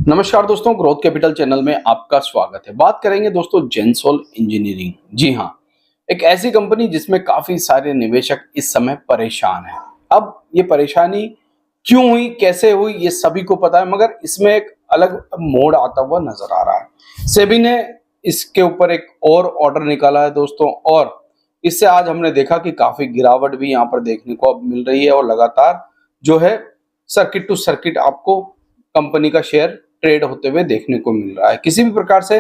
नमस्कार दोस्तों, growth capital channel में आपका स्वागत है। बात करेंगे दोस्तों जेंसोल इंजीनियरिंग। जी हाँ, एक ऐसी कंपनी जिसमें काफी सारे निवेशक इस समय परेशान हैं। अब ये परेशानी क्यों हुई, कैसे हुई, ये सभी को पता है, मगर इसमें एक अलग मोड़ आता हुआ नजर आ रहा है। सेबी ने इसके ऊपर एक और ऑर्डर निकाला है दोस्तों, और इससे आज हमने देखा कि काफी गिरावट भी यहाँ पर देखने को अब मिल रही है और लगातार जो है सर्किट टू सर्किट आपको कंपनी का शेयर ट्रेड होते हुए देखने को मिल रहा है। किसी भी प्रकार से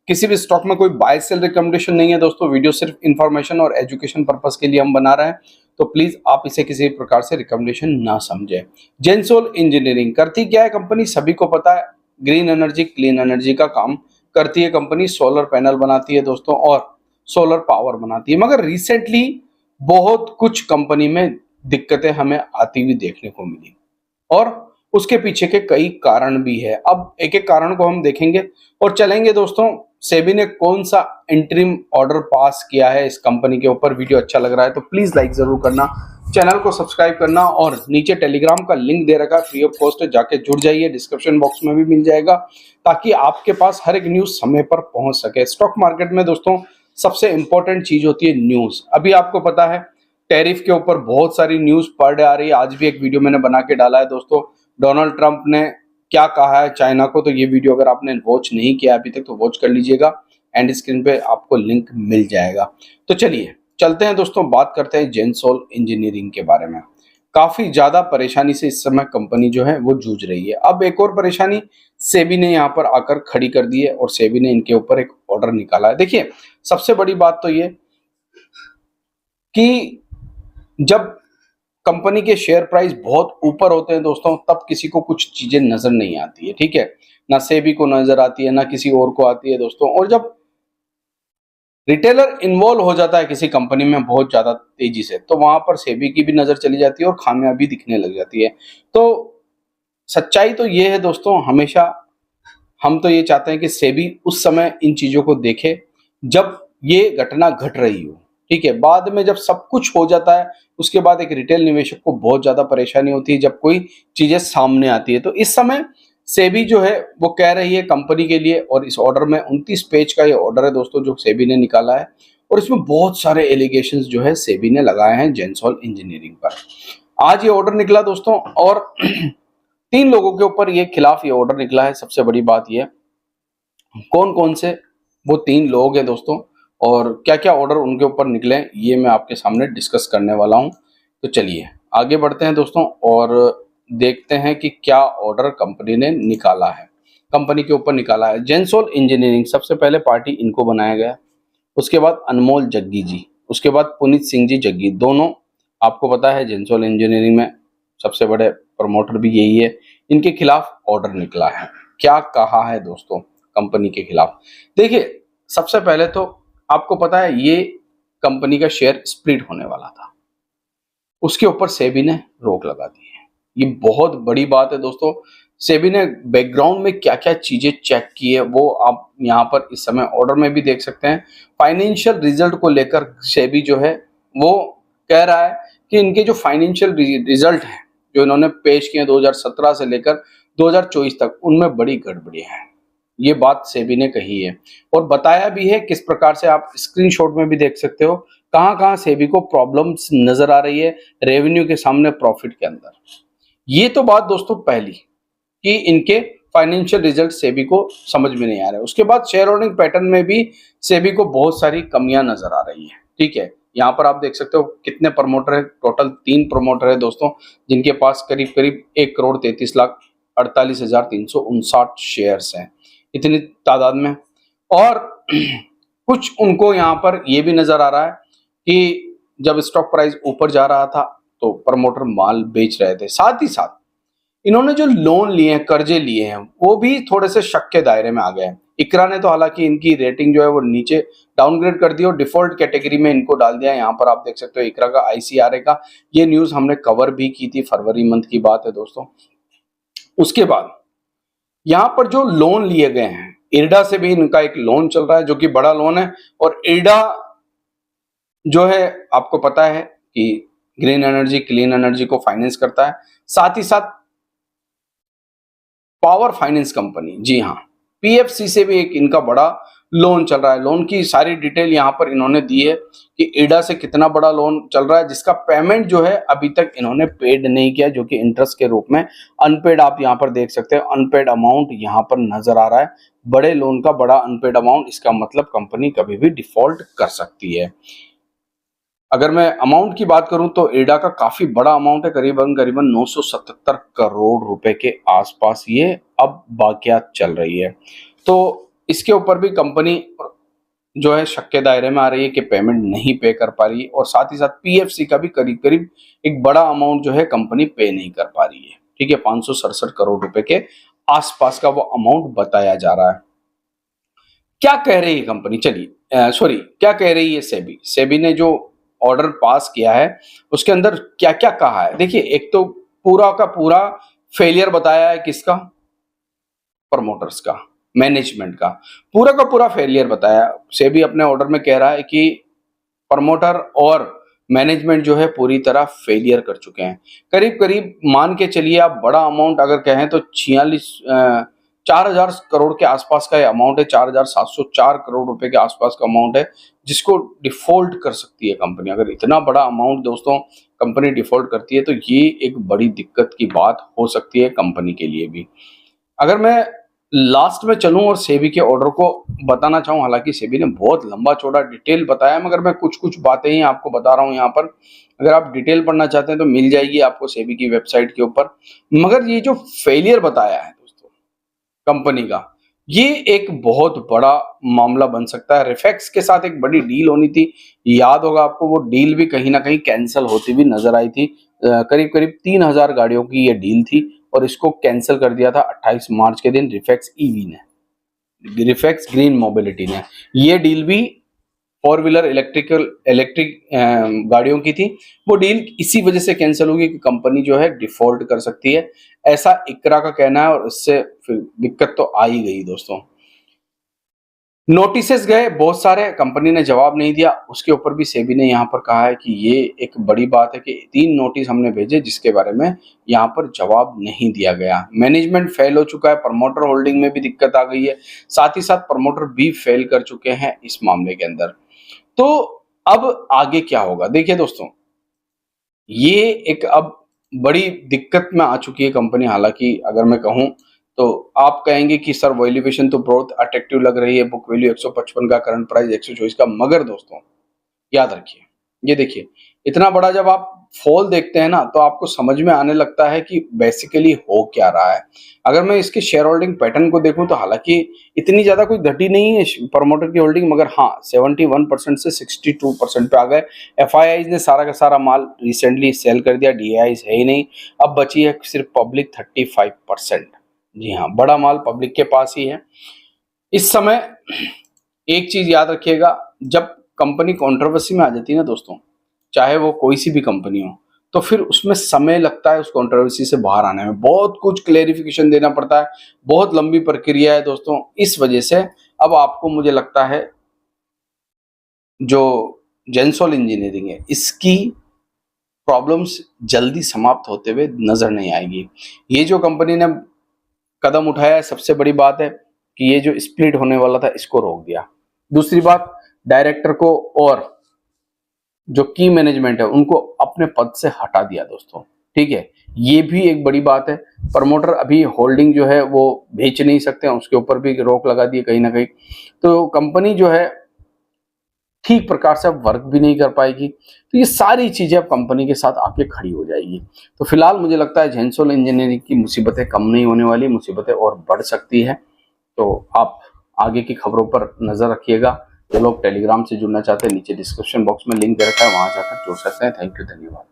किसी भी स्टॉक में कोई बाय सेल रिकमेंडेशन नहीं है दोस्तों। वीडियो सिर्फ इंफॉर्मेशन और एजुकेशन पर्पस के लिए हम बना रहे हैं, तो प्लीज आप इसे किसी भी प्रकार से रिकमेंडेशन ना समझें। जेंसोल इंजीनियरिंग करती क्या है कंपनी, सभी को पता है। ग्रीन एनर्जी, क्लीन एनर्जी का काम करती है कंपनी। सोलर पैनल बनाती है दोस्तों और सोलर पावर बनाती है। मगर रिसेंटली बहुत कुछ कंपनी में दिक्कतें हमें आती हुई देखने को मिली और उसके पीछे के कई कारण भी है। अब एक एक कारण को हम देखेंगे और चलेंगे दोस्तों। सेबी ने कौन सा इंटरिम ऑर्डर पास किया है इस कंपनी के ऊपर। वीडियो अच्छा लग रहा है तो प्लीज लाइक जरूर करना, चैनल को सब्सक्राइब करना और नीचे टेलीग्राम का लिंक दे रखा है, फ्री ऑफ कॉस्ट, जाके जुड़ जाइए। डिस्क्रिप्शन बॉक्स में भी मिल जाएगा ताकि आपके पास हर एक न्यूज समय पर पहुंच सके। स्टॉक मार्केट में दोस्तों सबसे इंपॉर्टेंट चीज होती है न्यूज। अभी आपको पता है टैरिफ के ऊपर बहुत सारी न्यूज पर डे आ रही है। आज भी एक वीडियो मैंने बना के डाला है दोस्तों, डोनाल्ड ट्रंप ने क्या कहा है चाइना को। तो ये वीडियो अगर आपने वॉच नहीं किया अभी तक तो वॉच कर लीजिएगा, एंड स्क्रीन पे आपको लिंक मिल जाएगा। तो चलिए चलते हैं दोस्तों, बात करते हैं जेंसोल इंजीनियरिंग के बारे में। काफी ज्यादा परेशानी से इस समय कंपनी जो है वो जूझ रही है। अब एक और परेशानी सेबी ने यहाँ पर आकर खड़ी कर दी है और सेबी ने इनके ऊपर एक ऑर्डर निकाला है। देखिए, सबसे बड़ी बात तो ये कि जब कंपनी के शेयर प्राइस बहुत ऊपर होते हैं दोस्तों, तब किसी को कुछ चीजें नजर नहीं आती है। ठीक है, ना सेबी को नजर आती है, ना किसी और को आती है दोस्तों। और जब रिटेलर इन्वॉल्व हो जाता है किसी कंपनी में बहुत ज्यादा तेजी से, तो वहां पर सेबी की भी नजर चली जाती है और खामियाबी दिखने लग जाती है। तो सच्चाई तो ये है दोस्तों, हमेशा हम तो ये चाहते हैं कि सेबी उस समय इन चीजों को देखे जब ये घटना घट रही हो। ठीक है, बाद में जब सब कुछ हो जाता है उसके बाद एक रिटेल निवेशक को बहुत ज्यादा परेशानी होती है जब कोई चीजें सामने आती है। तो इस समय सेबी जो है वो कह रही है कंपनी के लिए, और इस ऑर्डर में 29 पेज का ये ऑर्डर है दोस्तों जो सेबी ने निकाला है, और इसमें बहुत सारे एलिगेशंस जो है सेबी ने लगाए हैं जेंसोल इंजीनियरिंग पर। आज ये ऑर्डर निकला दोस्तों, और 3 लोगों के ऊपर ये खिलाफ ये ऑर्डर निकला है। सबसे बड़ी बात ये, कौन कौन से वो 3 लोग हैं दोस्तों और क्या क्या ऑर्डर उनके ऊपर निकले हैं, ये मैं आपके सामने डिस्कस करने वाला हूं। तो चलिए आगे बढ़ते हैं दोस्तों और देखते हैं कि क्या ऑर्डर कंपनी ने निकाला है, कंपनी के ऊपर निकाला है। जेंसोल इंजीनियरिंग, सबसे पहले पार्टी इनको बनाया गया, उसके बाद अनमोल जग्गी जी, उसके बाद पुनीत सिंह जी जग्गी। दोनों आपको पता है जेंसोल इंजीनियरिंग में सबसे बड़े प्रमोटर भी यही है। इनके खिलाफ ऑर्डर निकला है। क्या कहा है दोस्तों कंपनी के खिलाफ? देखिए, सबसे पहले तो आपको पता है ये कंपनी का शेयर स्प्लिट होने वाला था, उसके ऊपर सेबी ने रोक लगा दी है। ये बहुत बड़ी बात है दोस्तों। सेबी ने बैकग्राउंड में क्या क्या चीजें चेक की है वो आप यहाँ पर इस समय ऑर्डर में भी देख सकते हैं। फाइनेंशियल रिजल्ट को लेकर सेबी जो है वो कह रहा है कि इनके जो फाइनेंशियल रिजल्ट है जो इन्होंने पेश किए 2017 से लेकर 2024 तक, उनमें बड़ी गड़बड़ी है। ये बात सेबी ने कही है और बताया भी है किस प्रकार से। आप स्क्रीनशॉट में भी देख सकते हो कहां कहां सेबी को प्रॉब्लम्स नजर आ रही है रेवेन्यू के सामने, प्रॉफिट के अंदर। ये तो बात दोस्तों पहली कि इनके फाइनेंशियल रिजल्ट सेबी को समझ में नहीं आ रहे। उसके बाद शेयर होल्डिंग पैटर्न में भी सेबी को बहुत सारी कमियां नजर आ रही है। ठीक है, यहाँ पर आप देख सकते हो कितने प्रमोटर है, टोटल 3 प्रमोटर है दोस्तों, जिनके पास करीब करीब 1,33,48,359 शेयर्स हैं, इतनी तादाद में। और कुछ उनको यहाँ पर यह भी नजर आ रहा है कि जब स्टॉक प्राइस ऊपर जा रहा था तो प्रमोटर माल बेच रहे थे। साथ ही साथ इन्होंने जो लोन लिए हैं, कर्जे लिए हैं, वो भी थोड़े से शक के दायरे में आ गए हैं। इकरा ने तो हालांकि इनकी रेटिंग जो है वो नीचे डाउनग्रेड कर दी और डिफॉल्ट कैटेगरी में इनको डाल दिया। यहाँ पर आप देख सकते हो इकरा का आईसीआरए का ये न्यूज हमने कवर भी की थी, फरवरी मंथ की बात है दोस्तों। उसके बाद यहाँ पर जो लोन लिए गए हैं, इरडा से भी इनका एक लोन चल रहा है जो कि बड़ा लोन है, और इरडा जो है आपको पता है कि ग्रीन एनर्जी, क्लीन एनर्जी को फाइनेंस करता है। साथ ही साथ पावर फाइनेंस कंपनी, जी हाँ, पीएफसी से भी एक इनका बड़ा लोन चल रहा है। लोन की सारी डिटेल यहाँ पर इन्होंने दी है कि इडा से कितना बड़ा लोन चल रहा है, जिसका पेमेंट जो है अभी तक इन्होंने पेड नहीं किया, जो कि इंटरेस्ट के रूप में अनपेड आप यहाँ पर देख सकते हैं। अनपेड अमाउंट यहाँ पर नजर आ रहा है, बड़े लोन का बड़ा अनपेड अमाउंट। इसका मतलब कंपनी कभी भी डिफॉल्ट कर सकती है। अगर मैं अमाउंट की बात करूं तो एडा का काफी बड़ा अमाउंट है, करीबन करीबन 977 करोड़ रुपए के आसपास ये अब बाकियात चल रही है। तो इसके ऊपर भी कंपनी जो है शक के दायरे में आ रही है कि पेमेंट नहीं पे कर पा रही है, और साथ ही साथ पीएफसी का भी करीब करीब एक बड़ा अमाउंट जो है कंपनी पे नहीं कर पा रही है। ठीक है, 567 करोड़ रुपए के आसपास का वो अमाउंट बताया जा रहा है। क्या कह रही है कंपनी, चलिए सॉरी क्या कह रही है सेबी। सेबी ने जो ऑर्डर पास किया है उसके अंदर क्या क्या कहा है, देखिए। एक तो पूरा का पूरा फेलियर बताया है, किसका, प्रमोटर्स का, मैनेजमेंट का पूरा फेलियर बताया। सेबी अपने ऑर्डर में कह रहा है कि प्रमोटर और मैनेजमेंट जो है पूरी तरह फेलियर कर चुके हैं। करीब करीब मान के चलिए आप, बड़ा अमाउंट अगर कहें तो 4,000 करोड़ के आसपास का ये अमाउंट है। 4,704 करोड़ रुपए के आसपास का अमाउंट है, जिसको डिफॉल्ट कर सकती है कंपनी। अगर इतना बड़ा अमाउंट दोस्तों कंपनी डिफॉल्ट करती है तो ये एक बड़ी दिक्कत की बात हो सकती है कंपनी के लिए भी। अगर मैं लास्ट में चलूं और सेबी के ऑर्डर को बताना चाहूं, हालांकि सेबी ने बहुत लंबा चौड़ा डिटेल बताया, मगर मैं कुछ कुछ बातें ही आपको बता रहा हूं यहाँ पर। अगर आप डिटेल पढ़ना चाहते हैं तो मिल जाएगी आपको सेबी की वेबसाइट के ऊपर। मगर ये जो फेलियर बताया है दोस्तों कंपनी का, ये एक बहुत बड़ा मामला बन सकता है। रिफेक्स के साथ एक बड़ी डील होनी थी, याद होगा आपको, वो डील भी कहीं ना कहीं कैंसिल होती हुई नजर आई थी। करीब करीब 3,000 गाड़ियों की ये डील थी और इसको कैंसिल कर दिया था 28 मार्च के दिन रिफेक्स ईवी ने, रिफेक्स ग्रीन मोबिलिटी ने। ये डील भी 4 व्हीलर इलेक्ट्रिक गाड़ियों की थी। वो डील इसी वजह से कैंसिल होगी कि कंपनी जो है डिफॉल्ट कर सकती है, ऐसा इकरा का कहना है, और इससे फिर दिक्कत तो आ ही गई दोस्तों। नोटिसेस गए बहुत सारे, कंपनी ने जवाब नहीं दिया। उसके ऊपर भी सेबी ने यहाँ पर कहा है कि ये एक बड़ी बात है कि 3 नोटिस हमने भेजे जिसके बारे में यहाँ पर जवाब नहीं दिया गया। मैनेजमेंट फेल हो चुका है, प्रमोटर होल्डिंग में भी दिक्कत आ गई है, साथ ही साथ प्रमोटर भी फेल कर चुके हैं इस मामले के अंदर। तो अब आगे क्या होगा, देखिए दोस्तों, ये एक अब बड़ी दिक्कत में आ चुकी है कंपनी। हालांकि अगर मैं कहूं तो आप कहेंगे कि सर वैल्यूएशन तो बहुत अट्रैक्टिव लग रही है, बुक वैल्यू 155 का, करंट प्राइस 124 का, मगर दोस्तों याद रखिए, ये देखिए, इतना बड़ा जब आप फॉल देखते हैं ना तो आपको समझ में आने लगता है कि बेसिकली हो क्या रहा है। अगर मैं इसके शेयर होल्डिंग पैटर्न को देखूं तो हालांकि इतनी ज्यादा कोई घटी नहीं है प्रमोटर की होल्डिंग, मगर हाँ 71% से 62% पे आ गए। एफआईआईज ने सारा का सारा माल रिसेंटली सेल कर दिया, डीआईज है ही नहीं, अब बची है सिर्फ पब्लिक 35%। जी हाँ, बड़ा माल पब्लिक के पास ही है इस समय। एक चीज याद रखिएगा, जब कंपनी कंट्रोवर्सी में आ जाती है ना दोस्तों, चाहे वो कोई सी भी कंपनी हो, तो फिर उसमें समय लगता है उस कंट्रोवर्सी से बाहर आने में, बहुत कुछ क्लेरिफिकेशन देना पड़ता है, बहुत लंबी प्रक्रिया है दोस्तों। इस वजह से अब आपको, मुझे लगता है, जो जेंसोल इंजीनियरिंग है इसकी प्रॉब्लम्स जल्दी समाप्त होते हुए नजर नहीं आएगी। ये जो कंपनी ने कदम उठाया है, सबसे बड़ी बात है कि ये जो स्प्लिट होने वाला था इसको रोक दिया। दूसरी बात, डायरेक्टर को और जो की मैनेजमेंट है उनको अपने पद से हटा दिया दोस्तों। ठीक है, ये भी एक बड़ी बात है। प्रमोटर अभी होल्डिंग जो है वो बेच नहीं सकते हैं, उसके ऊपर भी रोक लगा दी कहीं ना कहीं। तो कंपनी जो है ठीक प्रकार से अब वर्क भी नहीं कर पाएगी। तो ये सारी चीजें अब कंपनी के साथ आके खड़ी हो जाएगी। तो फिलहाल मुझे लगता है जेंसोल इंजीनियरिंग की मुसीबतें कम नहीं होने वाली, मुसीबतें और बढ़ सकती है। तो आप आगे की खबरों पर नजर रखिएगा। जो लोग टेलीग्राम से जुड़ना चाहते हैं, नीचे डिस्क्रिप्शन बॉक्स में लिंक दे रखा है, वहां जाकर जुड़ सकते हैं। थैंक यू, धन्यवाद।